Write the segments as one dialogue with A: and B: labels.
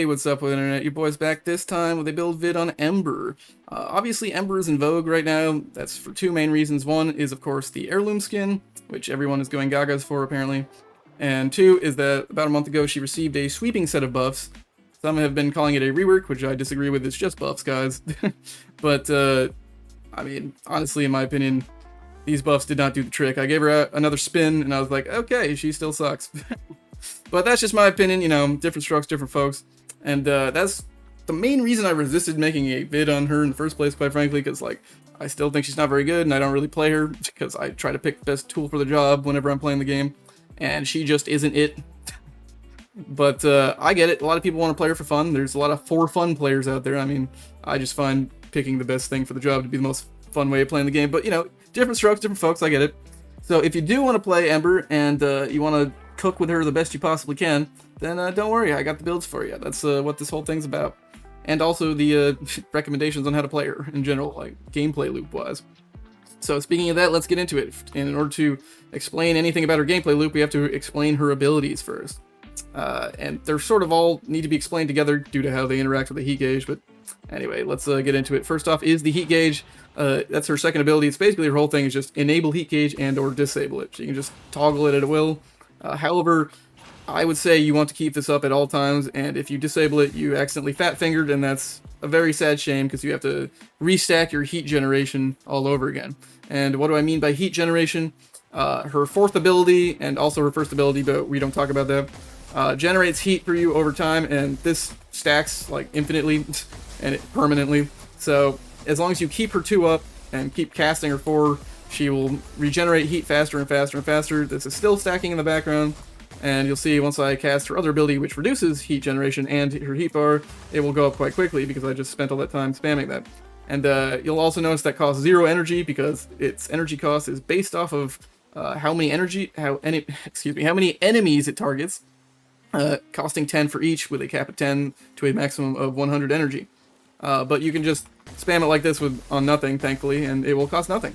A: Hey, what's up with internet? Your boy's back this time with a build vid on Ember. Obviously, Ember is in vogue right now. That's for two main reasons. One is, of course, the heirloom skin, which everyone is going gagas for, apparently. And two is that about a month ago, she received a sweeping set of buffs. Some have been calling it a rework, which I disagree with. It's just buffs, guys. But, I mean, honestly, in my opinion, these buffs did not do the trick. I gave her another spin, and I was like, okay, she still sucks. But that's just my opinion, you know, different strokes, different folks. And that's the main reason I resisted making a vid on her in the first place, quite frankly, because, like, I still think she's not very good, and I don't really play her, because I try to pick the best tool for the job whenever I'm playing the game, and she just isn't it. But I get it, a lot of people want to play her for fun. There's a lot of for fun players out there. I mean, I just find picking the best thing for the job to be the most fun way of playing the game, but, you know, different strokes, different folks, I get it. So if you do want to play Ember, and you want to cook with her the best you possibly can, then don't worry, I got the builds for you. That's what this whole thing's about. And also the recommendations on how to play her in general, like gameplay loop wise. So speaking of that, let's get into it. And in order to explain anything about her gameplay loop, we have to explain her abilities first. And they're sort of all need to be explained together due to how they interact with the heat gauge, but anyway, let's get into it. First off is the heat gauge. That's her second ability. It's basically her whole thing is just enable heat gauge and or disable it. So you can just toggle it at will. However, I would say you want to keep this up at all times, and if you disable it, you accidentally fat-fingered, and that's a very sad shame, because you have to restack your heat generation all over again. And what do I mean by heat generation? Her fourth ability, and also her first ability, but we don't talk about that, generates heat for you over time, and this stacks, like, infinitely, and permanently. So, as long as you keep her 2 up, and keep casting her 4, she will regenerate heat faster and faster and faster. This is still stacking in the background, and you'll see once I cast her other ability, which reduces heat generation and her heat bar, it will go up quite quickly because I just spent all that time spamming that. And you'll also notice that costs 0 energy because its energy cost is based off of how many enemies it targets, costing 10 for each with a cap of 10 to a maximum of 100 energy. But you can just spam it like this on nothing, thankfully, and it will cost nothing.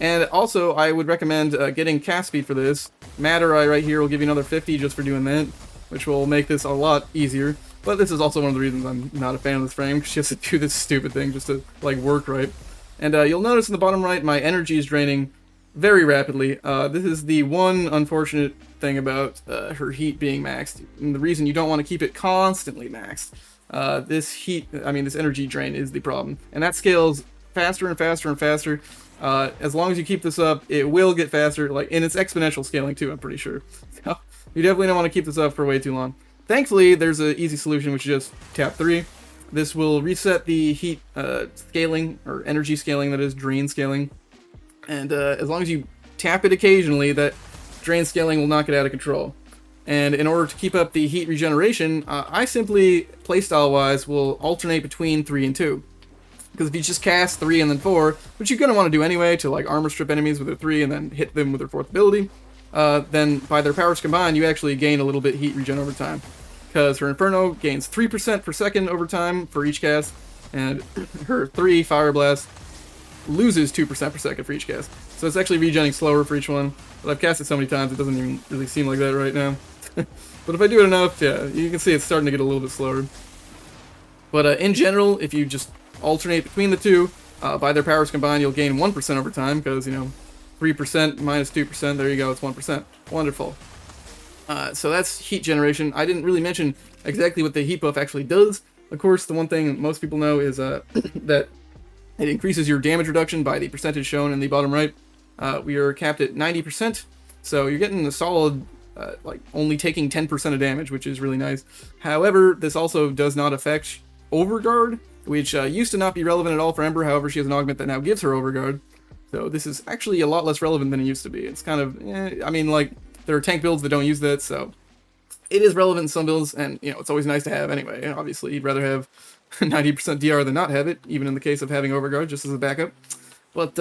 A: And also, I would recommend getting cast speed for this. Matter right here will give you another 50 just for doing that, which will make this a lot easier. But this is also one of the reasons I'm not a fan of this frame, because she has to do this stupid thing just to, like, work right. And you'll notice in the bottom right, my energy is draining very rapidly. This is the one unfortunate thing about her heat being maxed, and the reason you don't want to keep it constantly maxed. This energy drain is the problem, and that scales faster and faster and faster. As long as you keep this up, it will get faster, like, and it's exponential scaling too, I'm pretty sure. So, you definitely don't want to keep this up for way too long. Thankfully, there's an easy solution, which is just tap 3. This will reset the heat scaling, or energy scaling, that is, drain scaling. And as long as you tap it occasionally, that drain scaling will knock it out of control. And in order to keep up the heat regeneration, I simply, playstyle-wise, will alternate between 3 and 2. Because if you just cast 3 and then 4, which you're going to want to do anyway to, like, armor strip enemies with their 3 and then hit them with their 4th ability, then by their powers combined, you actually gain a little bit heat regen over time. Because her Inferno gains 3% per second over time for each cast, and her 3 Fire Blast loses 2% per second for each cast. So it's actually regenning slower for each one. But I've cast it so many times, it doesn't even really seem like that right now. But if I do it enough, yeah, you can see it's starting to get a little bit slower. But in general, if you just alternate between the two, by their powers combined, you'll gain 1% over time, because, you know, 3% minus 2%, there you go, it's 1%. Wonderful. So that's heat generation. I didn't really mention exactly what the heat buff actually does. Of course, the one thing most people know is that it increases your damage reduction by the percentage shown in the bottom right. We are capped at 90%, so you're getting a solid, like, only taking 10% of damage, which is really nice. However, this also does not affect Overguard, which used to not be relevant at all for Ember. However, she has an augment that now gives her Overguard. So this is actually a lot less relevant than it used to be. It's kind of, I mean, like, there are tank builds that don't use that, so it is relevant in some builds, and, you know, it's always nice to have anyway. And obviously, you'd rather have 90% DR than not have it, even in the case of having Overguard, just as a backup. But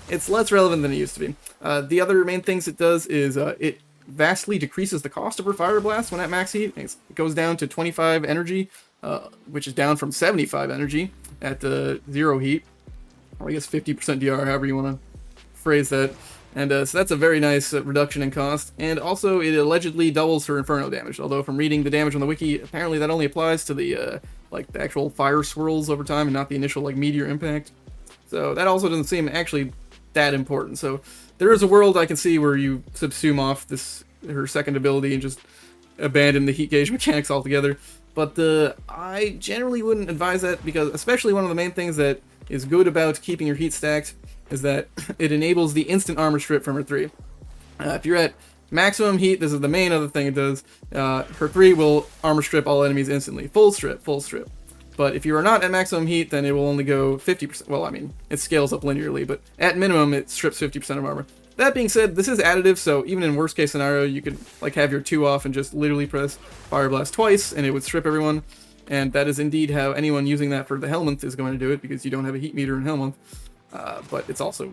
A: it's less relevant than it used to be. The other main things it does is it vastly decreases the cost of her Fire Blast when at max heat. It goes down to 25 energy, which is down from 75 energy at 0 heat, or I guess 50% DR, however you want to phrase that. And so that's a very nice reduction in cost. And also, it allegedly doubles her Inferno damage. Although, from reading the damage on the wiki, apparently that only applies to the like the actual fire swirls over time, and not the initial like meteor impact. So that also doesn't seem actually that important. So there is a world I can see where you subsume off her second ability and just abandon the heat gauge mechanics altogether. But I generally wouldn't advise that, because especially one of the main things that is good about keeping your heat stacked is that it enables the instant armor strip from her 3. If you're at maximum heat, this is the main other thing it does. Her 3 will armor strip all enemies instantly. Full strip, full strip. But if you are not at maximum heat, then it will only go 50%. Well, I mean, it scales up linearly, but at minimum, it strips 50% of armor. That being said, this is additive, so even in worst case scenario, you could like have your 2 off and just literally press Fire Blast twice, and it would strip everyone. And that is indeed how anyone using that for the Helminth is going to do it, because you don't have a heat meter in Helminth. But it's also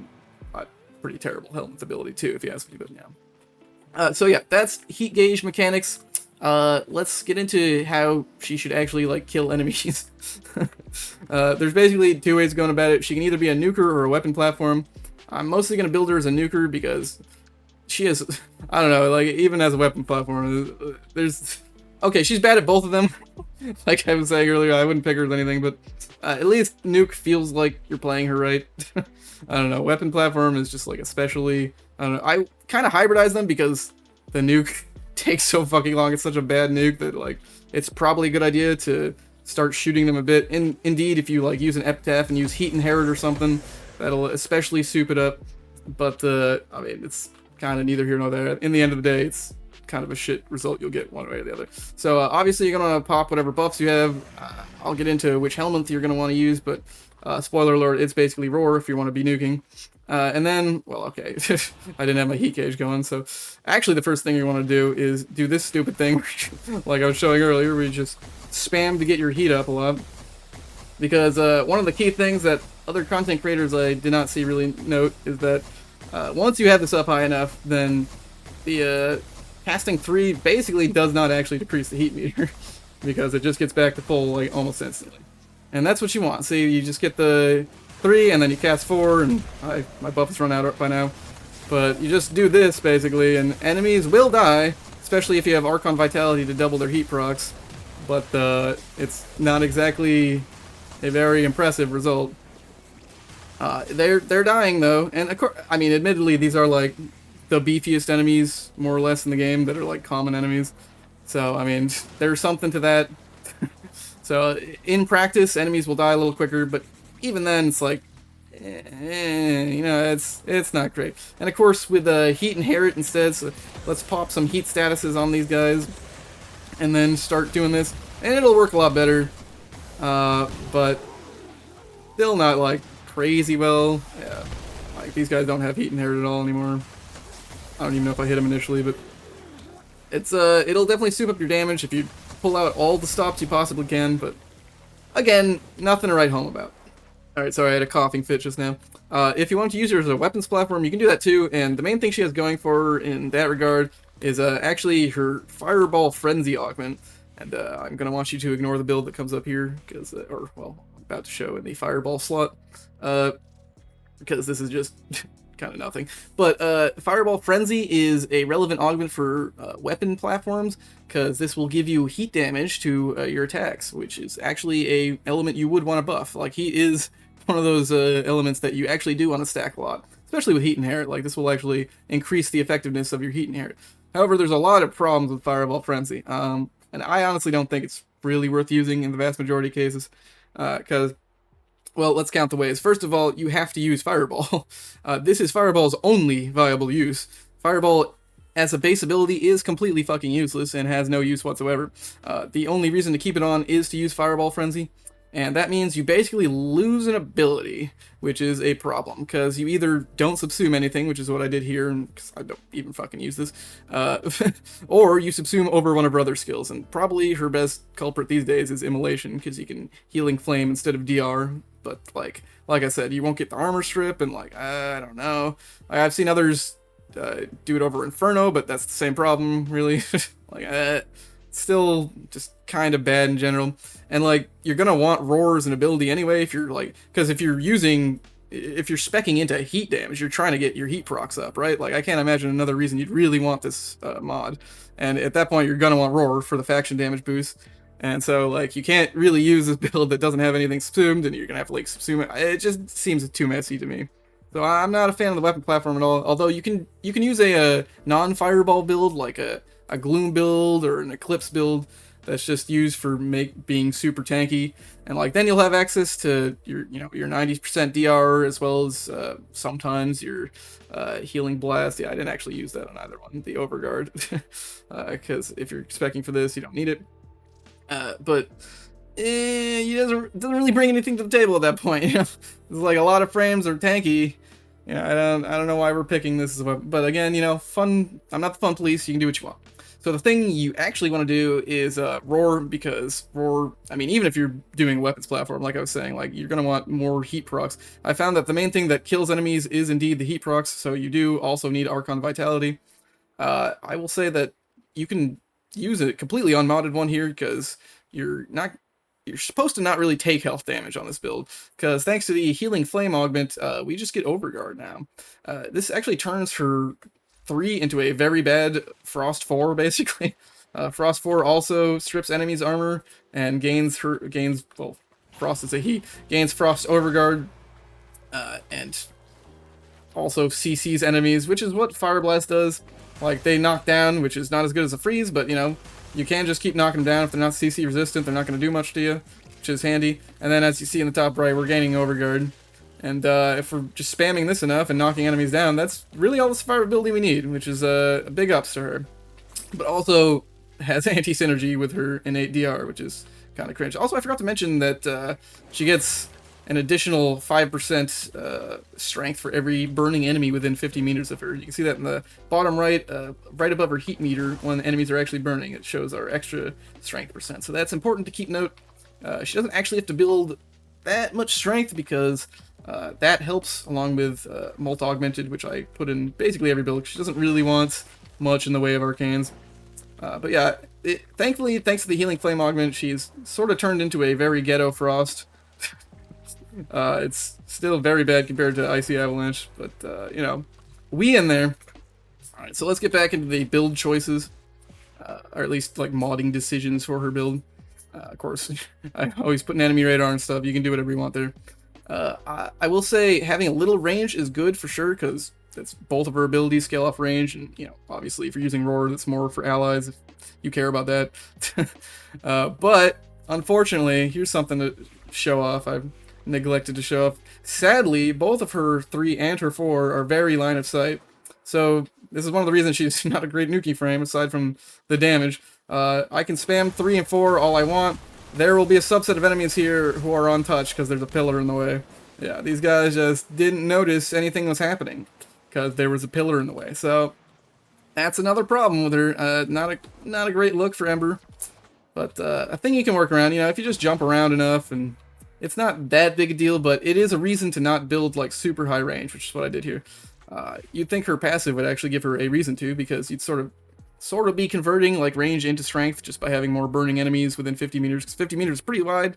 A: a pretty terrible Helminth ability too, if you ask me. But yeah. So yeah, that's heat gauge mechanics. Let's get into how she should actually like kill enemies. There's basically 2 ways of going about it. She can either be a nuker or a weapon platform. I'm mostly going to build her as a nuker because she is, I don't know, like even as a weapon platform, okay, she's bad at both of them. Like I was saying earlier, I wouldn't pick her as anything, but at least nuke feels like you're playing her right. I don't know, weapon platform is just like especially, I don't know, I kind of hybridize them because the nuke takes so fucking long. It's such a bad nuke that like it's probably a good idea to start shooting them a bit. Indeed, if you like use an epitaph and use heat inherit or something, that'll especially soup it up. But I mean, it's kind of neither here nor there. In the end of the day, it's kind of a shit result you'll get one way or the other. So obviously you're gonna pop whatever buffs you have. I'll get into which Helminth you're gonna want to use, but spoiler alert, it's basically Roar if you want to be nuking. And then, well, okay, I didn't have my heat gauge going, so actually the first thing you want to do is do this stupid thing, like I was showing earlier, where you just spam to get your heat up a lot. Because one of the key things that other content creators I did not see really note is that once you have this up high enough, then the casting 3 basically does not actually decrease the heat meter, because it just gets back to full like almost instantly. And that's what you want. See, you just get the 3 and then you cast 4, and my buff is run out by now. But you just do this basically, and enemies will die, especially if you have Archon Vitality to double their heat procs. But it's not exactly a very impressive result. They're dying though, and of course, I mean, admittedly, these are like the beefiest enemies more or less in the game that are like common enemies. So I mean, there's something to that. So in practice, enemies will die a little quicker, but even then, it's like, you know, it's not great. And of course, with heat inherit instead, so let's pop some heat statuses on these guys, and then start doing this, and it'll work a lot better. But still not like crazy well. Yeah, like these guys don't have heat inherit at all anymore. I don't even know if I hit them initially, but it's it'll definitely soup up your damage if you pull out all the stops you possibly can. But again, nothing to write home about. Alright, sorry, I had a coughing fit just now. If you want to use her as a weapons platform, you can do that too, and the main thing she has going for her in that regard is actually her Fireball Frenzy augment. And I'm going to want you to ignore the build that comes up here, because, or, well, I'm about to show in the Fireball slot, because this is just kind of nothing. But Fireball Frenzy is a relevant augment for weapon platforms, because this will give you heat damage to your attacks, which is actually a element you would want to buff. Like, heat is one of those elements that you actually do want to stack a lot, especially with heat inherit. Like, this will actually increase the effectiveness of your heat inherit. However, there's a lot of problems with Fireball Frenzy, and I honestly don't think it's really worth using in the vast majority of cases, because, well, let's count the ways. First of all, you have to use Fireball. This is Fireball's only viable use. Fireball, as a base ability, is completely fucking useless and has no use whatsoever. The only reason to keep it on is to use Fireball Frenzy, and that means you basically lose an ability, which is a problem, because you either don't subsume anything, which is what I did here, because I don't even fucking use this, or you subsume over one of her other skills, and probably her best culprit these days is Immolation, because you can Healing Flame instead of DR, but like I said, you won't get the armor strip, and like, I don't know, I've seen others do it over Inferno, but that's the same problem, really. Like, still just kind of bad in general. And like, you're gonna want Roar as an ability anyway, if you're like, because if you're using if you're speccing into heat damage, you're trying to get your heat procs up, right? Like, I can't imagine another reason you'd really want this mod. And at that point, you're gonna want Roar for the faction damage boost. And so, like, you can't really use this build that doesn't have anything subsumed, and you're gonna have to, like, subsume it. It just seems too messy to me. So I'm not a fan of the weapon platform at all. Although you can use a non-fireball build, like a gloom build or an eclipse build, that's just used for being super tanky, and like then you'll have access to your your 90% DR as well as sometimes your healing blast. Yeah, I didn't actually use that on either one, the overguard, because if you're expecting for this, you don't need it. But he doesn't really bring anything to the table at that point. You know, it's like a lot of frames are tanky. You know, I don't know why we're picking this as a weapon, but again, you know, fun. I'm not the fun police. You can do what you want. So the thing you actually want to do is Roar, because Roar, I mean, even if you're doing a weapons platform, like I was saying, like you're going to want more heat procs. I found that the main thing that kills enemies is indeed the heat procs, so you do also need Archon Vitality. I will say that you can use a completely unmodded one here, because you're supposed to not really take health damage on this build, because thanks to the Healing Flame Augment, we just get Overguard now. This actually turns her 3 into a very bad Frost 4, basically. Frost 4 also strips enemies' armor and gains, well, Frost is a heat, gains Frost Overguard, and also CCs enemies, which is what Fire Blast does. Like, they knock down, which is not as good as a freeze, but, you know, you can just keep knocking them down. If they're not CC resistant, they're not going to do much to you, which is handy. And then as you see in the top right, we're gaining Overguard. And if we're just spamming this enough and knocking enemies down, that's really all the survivability we need, which is a big ups to her. But also has anti-synergy with her innate DR, which is kind of cringe. Also, I forgot to mention that she gets an additional 5% strength for every burning enemy within 50 meters of her. You can see that in the bottom right, right above her heat meter, when enemies are actually burning. It shows our extra strength percent. So that's important to keep note. She doesn't actually have to build that much strength, because that helps along with Molt Augmented, which I put in basically every build. She doesn't really want much in the way of arcanes. But yeah, thankfully, thanks to the Healing Flame Augment, she's sort of turned into a very ghetto Frost. It's still very bad compared to Icy Avalanche, but you know, we in there. Alright, so let's get back into the build choices, or at least like modding decisions for her build. Of course, I always put an enemy radar and stuff. You can do whatever you want there. I will say having a little range is good for sure, because that's both of her abilities scale off range, and you know, obviously if you're using Roar, that's more for allies if you care about that. But unfortunately, here's something to show off. I've neglected to show off. Sadly, both of her 3 and her 4 are very line of sight, so this is one of the reasons she's not a great nuking frame, aside from the damage. I can spam 3 and 4 all I want. There will be a subset of enemies here who are untouched because there's a pillar in the way. Yeah, these guys just didn't notice anything was happening because there was a pillar in the way. So that's another problem with her. Not a great look for Ember, but a thing you can work around. You know, if you just jump around enough, and it's not that big a deal, but it is a reason to not build like super high range, which is what I did here. You'd think her passive would actually give her a reason to, because you'd sort of be converting like range into strength just by having more burning enemies within 50 meters, because 50 meters is pretty wide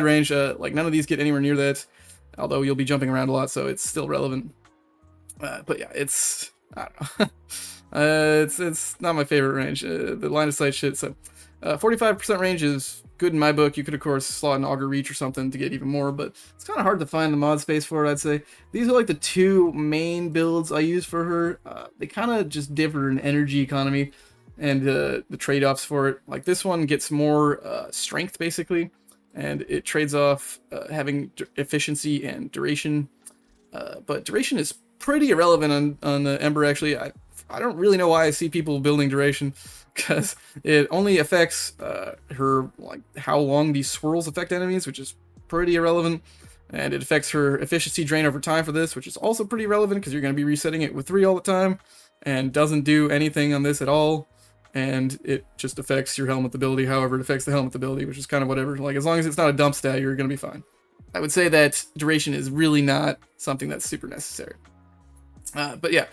A: range. Like none of these get anywhere near that, although you'll be jumping around a lot, so it's still relevant. But yeah, it's, I don't know. It's not my favorite range, the line of sight shit. So 45% range is good in my book. You could of course slot an auger reach or something to get even more, but it's kind of hard to find the mod space for it, I'd say. These are like the 2 main builds I use for her. They kind of just differ in energy economy and the trade-offs for it. Like this one gets more strength basically, and it trades off having efficiency and duration. But duration is pretty irrelevant on Ember actually. I don't really know why I see people building duration, because it only affects her, like how long these swirls affect enemies, which is pretty irrelevant, and it affects her efficiency drain over time for this, which is also pretty relevant because you're going to be resetting it with 3 all the time, and doesn't do anything on this at all, and it just affects your helmet ability however it affects the helmet ability, which is kind of whatever. Like as long as it's not a dump stat, you're going to be fine. I would say that duration is really not something that's super necessary. But yeah.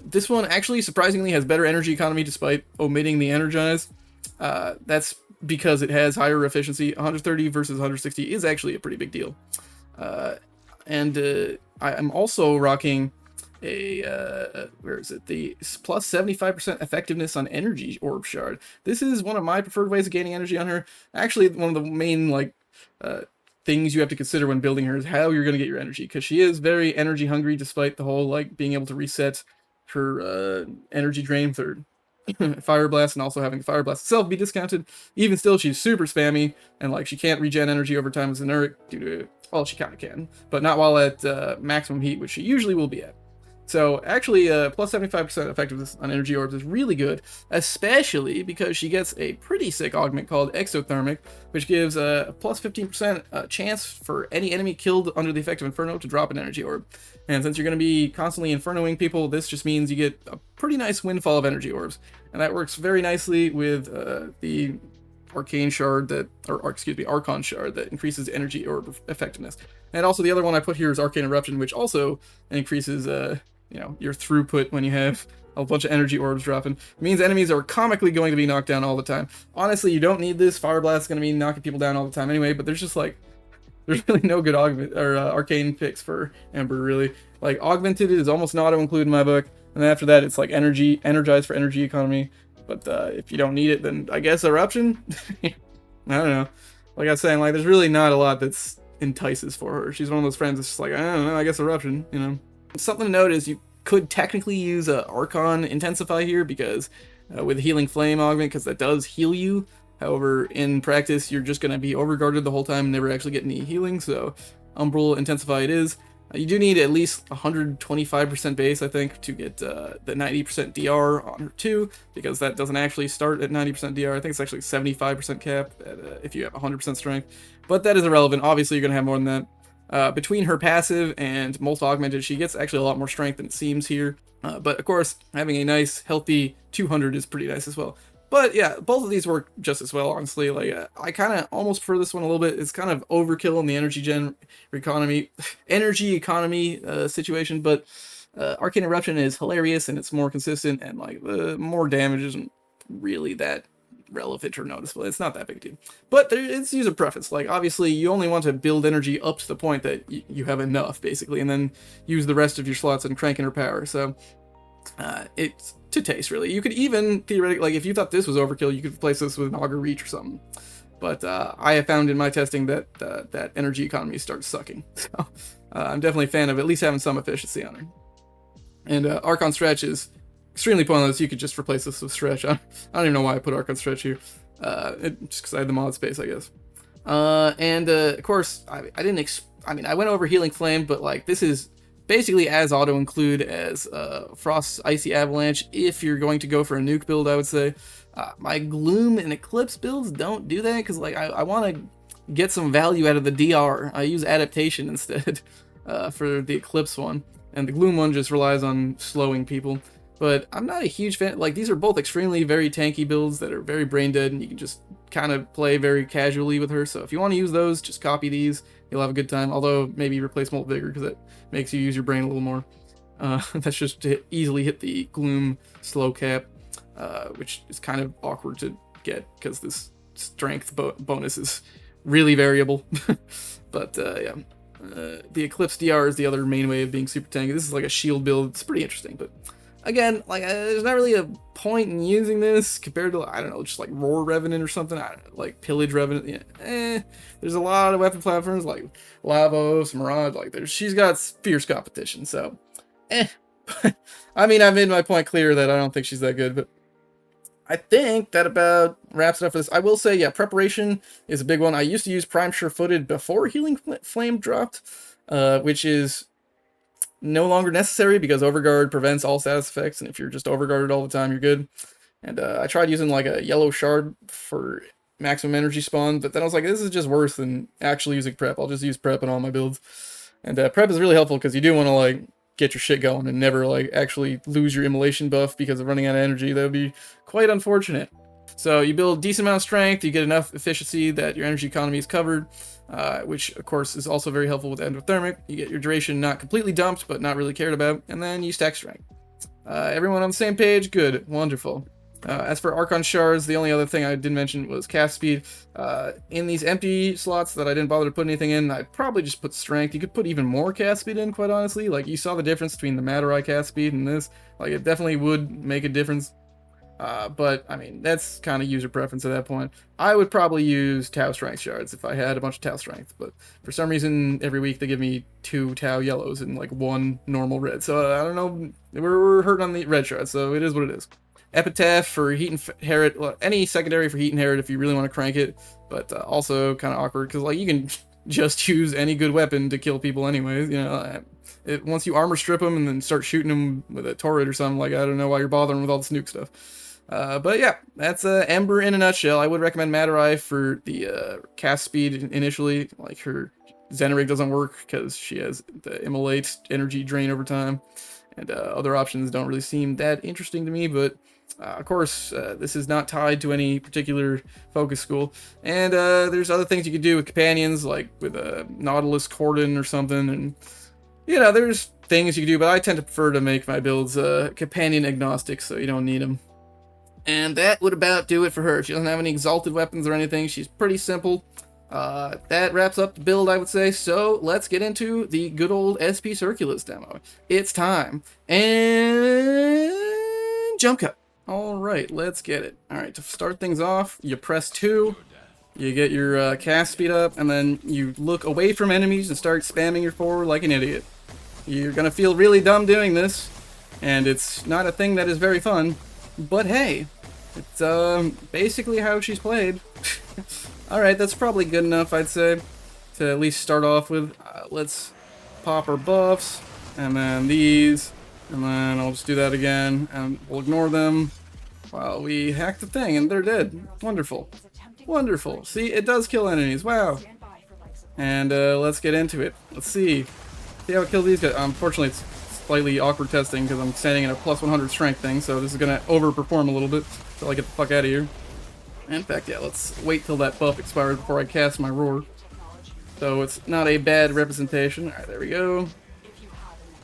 A: This one actually surprisingly has better energy economy despite omitting the energize. That's because it has higher efficiency. 130 versus 160 is actually a pretty big deal. And I'm also rocking a where is it, the plus 75% effectiveness on energy orb shard. This is one of my preferred ways of gaining energy on her. Actually, one of the main like things you have to consider when building her is how you're going to get your energy, because she is very energy hungry, despite the whole like being able to reset her energy drain with her fire blast, and also having the fire blast itself be discounted. Even still, she's super spammy, and like she can't regen energy over time as an Urk due to, well, she kind of can, but not while at maximum heat, which she usually will be at. So actually, plus 75% effectiveness on energy orbs is really good, especially because she gets a pretty sick augment called Exothermic, which gives a plus 15% chance for any enemy killed under the effect of Inferno to drop an energy orb. And since you're going to be constantly Infernoing people, this just means you get a pretty nice windfall of energy orbs. And that works very nicely with the arcane shard that, or excuse me, archon shard that increases energy orb effectiveness. And also the other one I put here is Arcane Eruption, which also increases you know, your throughput when you have a bunch of energy orbs dropping. It means enemies are comically going to be knocked down all the time. Honestly, you don't need this. Fire Blast is going to be knocking people down all the time anyway, but there's just like, there's really no good augment or arcane picks for Ember, really. Like, augmented is almost not to include in my book, and then after that it's like energized for energy economy. But if you don't need it, then I guess Eruption? I don't know. Like I was saying, like, there's really not a lot that's entices for her. She's one of those friends that's just like, I don't know, I guess Eruption, you know. Something to note is you could technically use Archon Intensify here, because with Healing Flame augment, because that does heal you. However, in practice, you're just going to be overguarded the whole time and never actually get any healing, so Umbral Intensify it is. You do need at least 125% base, I think, to get the 90% DR on her too, because that doesn't actually start at 90% DR. I think it's actually 75% cap if you have 100% strength, but that is irrelevant. Obviously, you're going to have more than that. Between her passive and most augmented, she gets actually a lot more strength than it seems here. But of course, having a nice, healthy 200 is pretty nice as well. But yeah, both of these work just as well, honestly. Like, I kind of almost prefer this one a little bit. It's kind of overkill in the energy economy situation, but Arcane Eruption is hilarious and it's more consistent, and like the more damage isn't really that relevant or noticeable. It's not that big a deal. But it's user preference. Like, obviously, you only want to build energy up to the point that you have enough, basically, and then use the rest of your slots and crank in her power. So it's to taste, really. You could even, theoretically, like, if you thought this was overkill, you could replace this with an Augur Reach or something. But I have found in my testing that that energy economy starts sucking. So I'm definitely a fan of at least having some efficiency on her. And Archon Stretch is extremely pointless. You could just replace this with Stretch. I don't even know why I put Archon Stretch here. Just because I had the mod space, I guess. Of course, I mean, I went over Healing Flame, but like, this is basically as auto-include as Frost's Icy Avalanche if you're going to go for a nuke build, I would say. My Gloom and Eclipse builds don't do that, because like I want to get some value out of the DR. I use Adaptation instead for the Eclipse one, and the Gloom one just relies on slowing people. But I'm not a huge fan. Like, these are both extremely very tanky builds that are very brain dead, and you can just kind of play very casually with her. So if you want to use those, just copy these. You'll have a good time. Although maybe replace Molt Vigor, because it makes you use your brain a little more. That's just to easily hit the Gloom slow cap, which is kind of awkward to get because this strength bonus is really variable. But yeah, the Eclipse DR is the other main way of being super tanky. This is like a shield build. It's pretty interesting, but again, like, there's not really a point in using this compared to, I don't know, just like Roar Revenant or something. I don't know, like Pillage Revenant. Yeah, there's a lot of weapon platforms like Lavos, Mirage. Like, she's got fierce competition. So, I mean, I made my point clear that I don't think she's that good, but I think that about wraps it up for this. I will say, yeah, preparation is a big one. I used to use Prime Sure-Footed before Healing Flame dropped, which is no longer necessary because Overguard prevents all status effects, and if you're just overguarded all the time, you're good. And I tried using like a yellow shard for maximum energy spawn, but then I was like, this is just worse than actually using prep. I'll just use prep in all my builds. And prep is really helpful because you do want to like get your shit going and never like actually lose your immolation buff because of running out of energy. That would be quite unfortunate. So you build a decent amount of strength, you get enough efficiency that your energy economy is covered, which of course is also very helpful with Endothermic. You get your duration not completely dumped, but not really cared about, and then you stack strength. Everyone on the same page? Good. Wonderful. As for archon shards, the only other thing I didn't mention was cast speed. In these empty slots that I didn't bother to put anything in, I'd probably just put strength. You could put even more cast speed in, quite honestly. Like, you saw the difference between the Matter-Eye cast speed and this. Like, it definitely would make a difference. But, I mean, that's kind of user preference at that point. I would probably use Tau Strength shards if I had a bunch of Tau Strength, but for some reason, every week they give me 2 Tau yellows and, like, 1 normal red. So, I don't know, we're hurting on the red shards, so it is what it is. Epitaph for Heat Inherit, well, any secondary for Heat Inherit if you really want to crank it, but also kind of awkward, because, like, you can just use any good weapon to kill people anyways, you know. Once you armor strip them and then start shooting them with a turret or something, like, I don't know why you're bothering with all this nuke stuff. But yeah, that's Ember in a nutshell. I would recommend Matter-Eye for the cast speed initially. Like, her Zenerig doesn't work because she has the immolate energy drain over time, and other options don't really seem that interesting to me. But of course, this is not tied to any particular focus school. And there's other things you could do with companions, like with a Nautilus Cordon or something, and you know, there's things you can do. But I tend to prefer to make my builds companion agnostic, so you don't need them. And that would about do it for her. She doesn't have any exalted weapons or anything. She's pretty simple. That wraps up the build, I would say. So let's get into the good old SP Circulus demo. It's time. And jump cut. Alright, let's get it. Alright, to start things off, you press 2. You get your cast speed up, and then you look away from enemies and start spamming your forward like an idiot. You're gonna feel really dumb doing this, and it's not a thing that is very fun. But hey, it's basically how she's played. Alright, that's probably good enough, I'd say, to at least start off with. Let's pop our buffs, and then these, and then I'll just do that again, and we'll ignore them while we hack the thing, and they're dead. Wonderful. Wonderful. See, it does kill enemies. Wow. And let's get into it. Let's see. See how it kills these guys. Unfortunately, it's slightly awkward testing because I'm standing in a plus 100 strength thing, so this is going to overperform a little bit until I get the fuck out of here. In fact, yeah, let's wait till that buff expires before I cast my roar. So it's not a bad representation. Alright, there we go.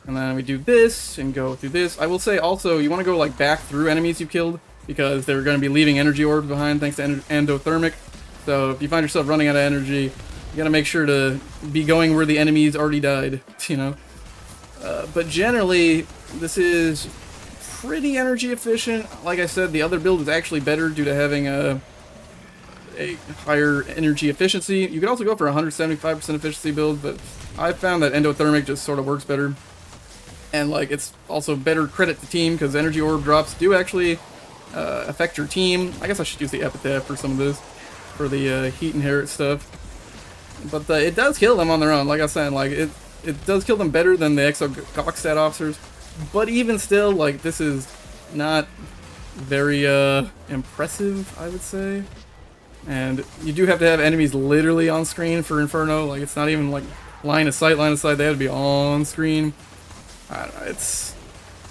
A: And then we do this and go through this. I will say also, you want to go like back through enemies you killed because they're going to be leaving energy orbs behind thanks to Endothermic. So if you find yourself running out of energy, you got to make sure to be going where the enemies already died, you know. But generally, this is pretty energy efficient. Like I said, the other build is actually better due to having a higher energy efficiency. You could also go for a 175% efficiency build, but I've found that Endothermic just sort of works better. And like, it's also better credit to team because energy orb drops do actually affect your team. I guess I should use the epitaph for some of this, for the heat inherit stuff. But it does kill them on their own. Like I said, like it does kill them better than the Exothermic stat officers. But even still, like, this is not very impressive, I would say. And you do have to have enemies literally on screen for Inferno. Like, it's not even like line of sight. They have to be on screen. I don't know, it's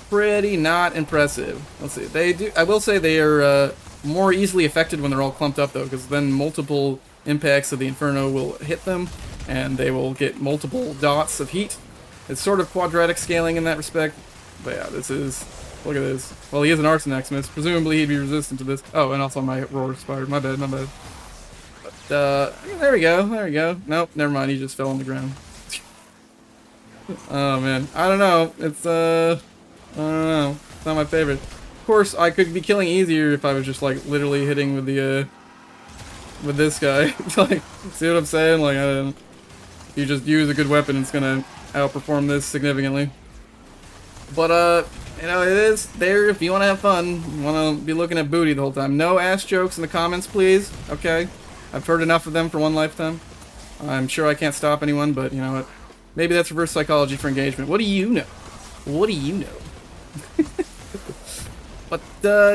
A: pretty not impressive. Let's see, I will say they are more easily affected when they're all clumped up though, because then multiple impacts of the Inferno will hit them, and they will get multiple dots of heat. It's sort of quadratic scaling in that respect. But yeah, this is, look at this. Well, he is an Arson Maximus. Presumably he'd be resistant to this. Oh, and also my roar expired. My bad. But, there we go. Nope, never mind. He just fell on the ground. Oh, man. I don't know. It's, I don't know. It's not my favorite. Of course, I could be killing easier if I was just, like, literally hitting with the, with this guy. Like, see what I'm saying? Like, I don't know. You just use a good weapon, it's gonna outperform this significantly. But, you know, it is there if you want to have fun. You want to be looking at booty the whole time. No ass jokes in the comments, please. Okay? I've heard enough of them for one lifetime. I'm sure I can't stop anyone, but you know what? Maybe that's reverse psychology for engagement. What do you know? What do you know? But,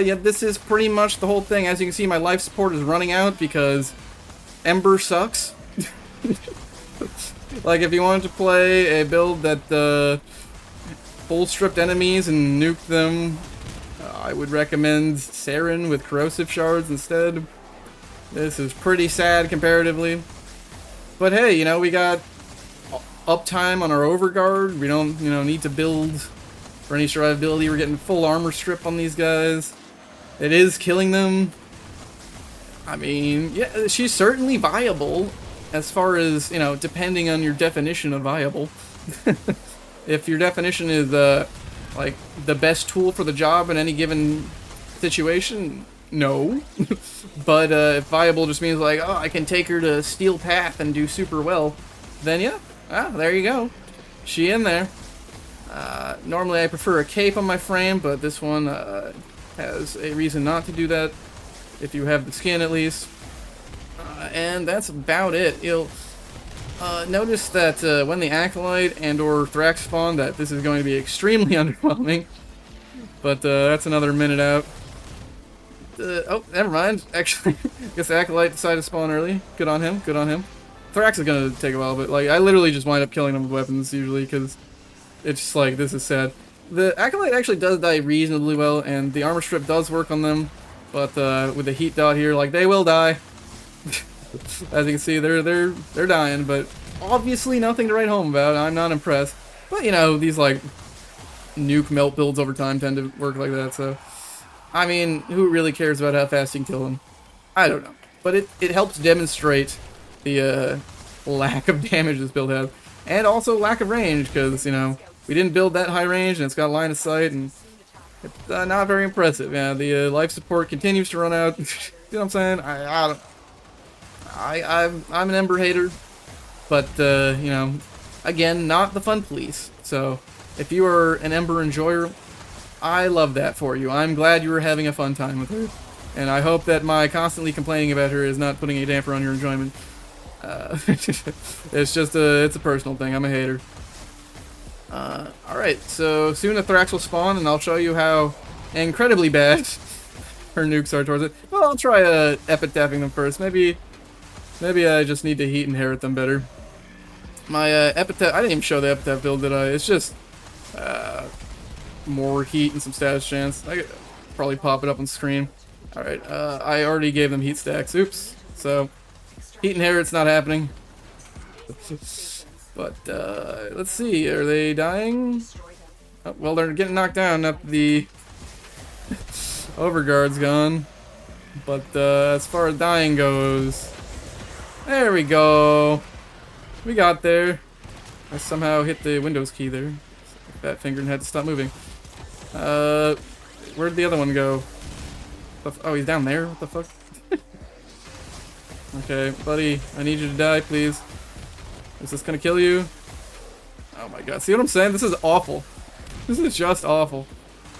A: yeah, this is pretty much the whole thing. As you can see, my life support is running out because Ember sucks. Like, if you wanted to play a build that, full stripped enemies and nuke them, I would recommend Saren with corrosive shards instead. This is pretty sad comparatively. But hey, you know, we got uptime on our overguard. We don't, you know, need to build for any survivability. We're getting full armor strip on these guys. It is killing them. I mean, yeah, she's certainly viable as far as, you know, depending on your definition of viable. If your definition is, like, the best tool for the job in any given situation, no. But if viable just means like, oh, I can take her to Steel Path and do super well, then yeah, there you go. She in there. Normally I prefer a cape on my frame, but this one has a reason not to do that, if you have the skin at least. And that's about it. You'll notice that when the Acolyte and or Thrax spawn, that this is going to be extremely underwhelming. But that's another minute out. Oh, never mind. Actually, I guess the Acolyte decided to spawn early. Good on him. Good on him. Thrax is gonna take a while, but like I literally just wind up killing them with weapons usually because it's just like, this is sad. The Acolyte actually does die reasonably well, and the armor strip does work on them. But with the heat dot here, like they will die. As you can see, they're dying, but obviously nothing to write home about. I'm not impressed. But you know, these like nuke melt builds over time tend to work like that, so I mean, who really cares about how fast you can kill them? I don't know. But it helps demonstrate the lack of damage this build has. And also lack of range, because, you know, we didn't build that high range, and it's got line of sight, and it's not very impressive. Yeah, the life support continues to run out. You know what I'm saying? I'm an Ember hater, but, you know, again, not the fun police. So, if you are an Ember enjoyer, I love that for you. I'm glad you were having a fun time with her. And I hope that my constantly complaining about her is not putting a damper on your enjoyment. It's just it's a personal thing. I'm a hater. Alright, so soon a Thrax will spawn, and I'll show you how incredibly bad her nukes are towards it. Well, I'll try epitaphing them first. Maybe I just need to heat inherit them better. My epitaph, I didn't even show the epitaph build, did I? It's just more heat and some status chance. I could probably pop it up on screen. Alright, I already gave them heat stacks. Oops. So, heat inherit's not happening. But, let's see. Are they dying? Oh, well, they're getting knocked down. Not the overguard's gone. But, as far as dying goes, there we go. We got there. I somehow hit the Windows key there. Fat finger and had to stop moving. Where'd the other one go? Oh, he's down there? What the fuck? Okay, buddy, I need you to die, please. Is this gonna kill you? Oh my god, see what I'm saying? This is awful. This is just awful.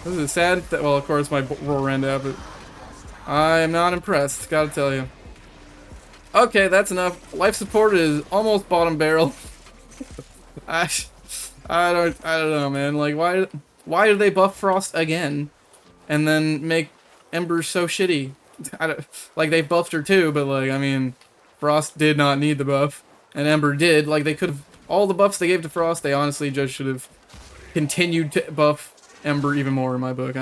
A: This is sad that, well, of course my roar ran out, but I am not impressed, gotta tell you. Okay, that's enough. Life support is almost bottom barrel. I don't know, man. Like, why did they buff Frost again, and then make Ember so shitty? Like, they buffed her too, but like, I mean, Frost did not need the buff, and Ember did. Like, they could have, all the buffs they gave to Frost, they honestly just should have continued to buff Ember even more in my book.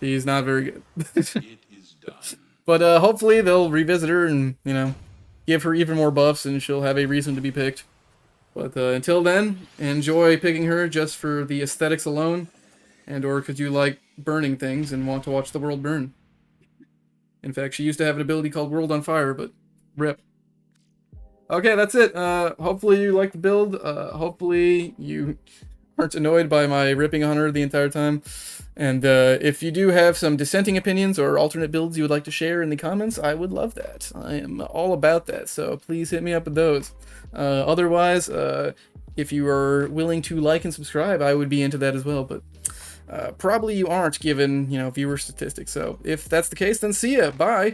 A: She's not very good. But hopefully they'll revisit her and, you know, give her even more buffs, and she'll have a reason to be picked. But until then, enjoy picking her just for the aesthetics alone, and or because you like burning things and want to watch the world burn. In fact, she used to have an ability called World on Fire, but rip. Okay, that's it. Hopefully you liked the build. Hopefully you aren't annoyed by my ripping on her the entire time. And if you do have some dissenting opinions or alternate builds you would like to share in the comments, I would love that. I am all about that, so please hit me up with those. Otherwise, if you are willing to like and subscribe, I would be into that as well, but probably you aren't given, you know, viewer statistics. So if that's the case, then see ya. Bye.